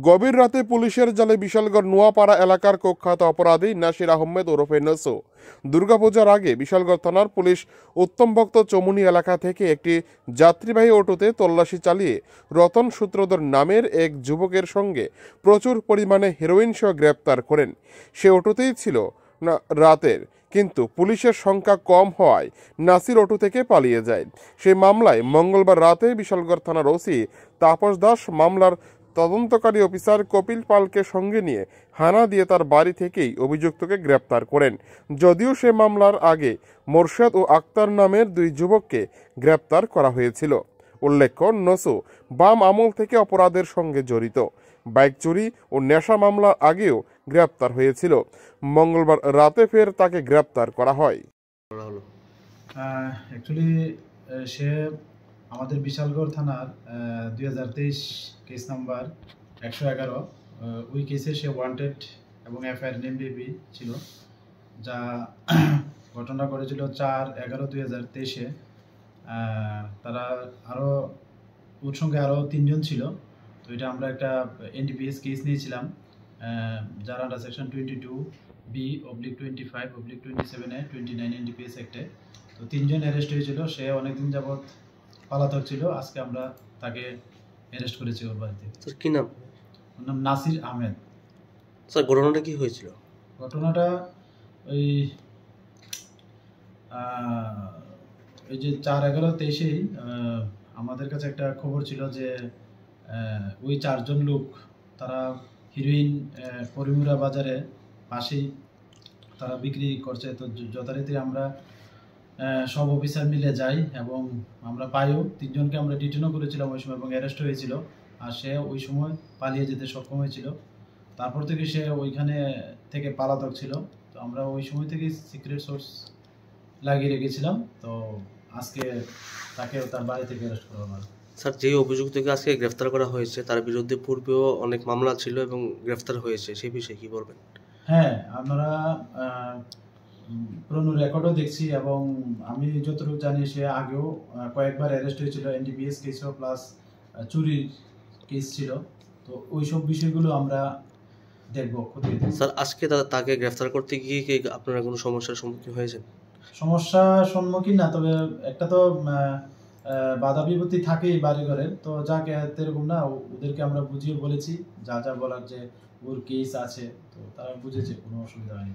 গভীর রাতে পুলিশের জালে বিশালগড় নোয়াপাড়া এলাকার কুখ্যাত অপরাধী নাসির আহমেদ ওরফে নসু দুর্গাপূজার আগে বিশালগড় থানার পুলিশ উত্তমভক্ত চমুনি এলাকা থেকে একটি যাত্রীবাহী অটোতে তল্লাশি চালিয়ে রতন সূত্রধর নামের এক যুবকের সঙ্গে প্রচুর পরিমাণে হেরোইন সহ গ্রেপ্তার করেন। সে অটোতেই ছিল না রাতের, কিন্তু পুলিশের সংখ্যা কম হওয়ায় নাসির অটো থেকে পালিয়ে যায়। সেই মামলায় মঙ্গলবার রাতে বিশালগড় থানার ওসি তাপস দাস মামলার তদন্তকারী অফিসার কপিল পালকে সঙ্গে নিয়ে হানা দিয়ে তার বাড়ি থেকেই অভিযুক্তকে গ্রেপ্তার করেন। যদিও সে মামলার আগে মোরশেদ ও আক্তার নামের দুই যুবককে গ্রেপ্তার করা হয়েছিল। উল্লেখ্য, নসু বাম আমল থেকে অপরাধের সঙ্গে জড়িত। বাইক চুরি ও নেশা মামলার আগেও গ্রেপ্তার হয়েছিল। মঙ্গলবার রাতে ফের তাকে গ্রেপ্তার করা হয়। অ্যাকচুয়ালি সে আমাদের বিশালগড় থানার 2023 কেস নাম্বার 111 ওই কেসে সে ওয়ান্টেড এবং এফআইআর নেম বেবি ছিল, যা ঘটনা করেছিল 4/11/2023-এ। তারা আরও ওর সঙ্গে আরও 3 জন ছিল। তো এটা আমরা একটা এনডিপিএস কেস নিয়েছিলাম, যার আন্ডার সেকশন 22B/25/27 29 এনডিপিএস অ্যাক্টে। তো 3 জন অ্যারেস্ট হয়েছিল। সে অনেকদিন যাবৎ পালাতক ছিল। আজকে আমরা তাকে অ্যারেস্ট করেছি ওর বাড়িতে। স্যার কি নাম? ওর নাম নাসির আহমেদ। স্যার ঘটনাটা কি হয়েছিল? ঘটনাটা ওই যে 4/11/23-এই আমাদের কাছে একটা খবর ছিল যে ওই 4 জন লোক তারা হিরোইন পরিমুরা বাজারে পাশেই তারা বিক্রি করছে। তো যথারীতি আমরা সব অফিসার মিলে যাই এবং আমরা পাইও 3 জনকে আমরা ডিটেনও করেছিলাম ওই সময় এবং অ্যারেস্ট হয়েছিল। আর সে ওই সময় পালিয়ে যেতে সক্ষম হয়েছিল। তারপর থেকে সে ওইখানে থেকে পালাতক ছিল। তো আমরা ওই সময় থেকে সিক্রেট সোর্স লাগিয়ে রেখেছিলাম। তো আজকে তাকে তার বাড়ি থেকে অ্যারেস্ট করা হলো। স্যার, যে অভিযুক্তকে আজকে গ্রেফতার করা হয়েছে তার বিরুদ্ধে পূর্বেও অনেক মামলা ছিল এবং গ্রেফতার হয়েছে, সেই বিষয়ে কি বলবেন? হ্যাঁ, আমরা পুরনো রেকর্ডও দেখছি এবং আমি যতটুকু জানি সে আগেও কয়েকবার অ্যারেস্ট হয়েছিল। এনডিপিএস কেসও প্লাস চুরির কেস ছিল। তো ওইসব বিষয়গুলো আমরা দেখবো। স্যার, আজকে তাকে গ্রেফতার করতে গিয়ে কি আপনারা কোনো সমস্যার সম্মুখীন হয়েছেন? সমস্যার সম্মুখীন না, তবে একটা তো বাধা বিপত্তি থাকেই বাড়ি ঘরের। তো যাকে এরকম না, ওদেরকে আমরা বুঝিয়ে বলেছি যা যা বলার, যে ওর কেস আছে, তো তারা বুঝেছে, কোনো অসুবিধা হয়নি।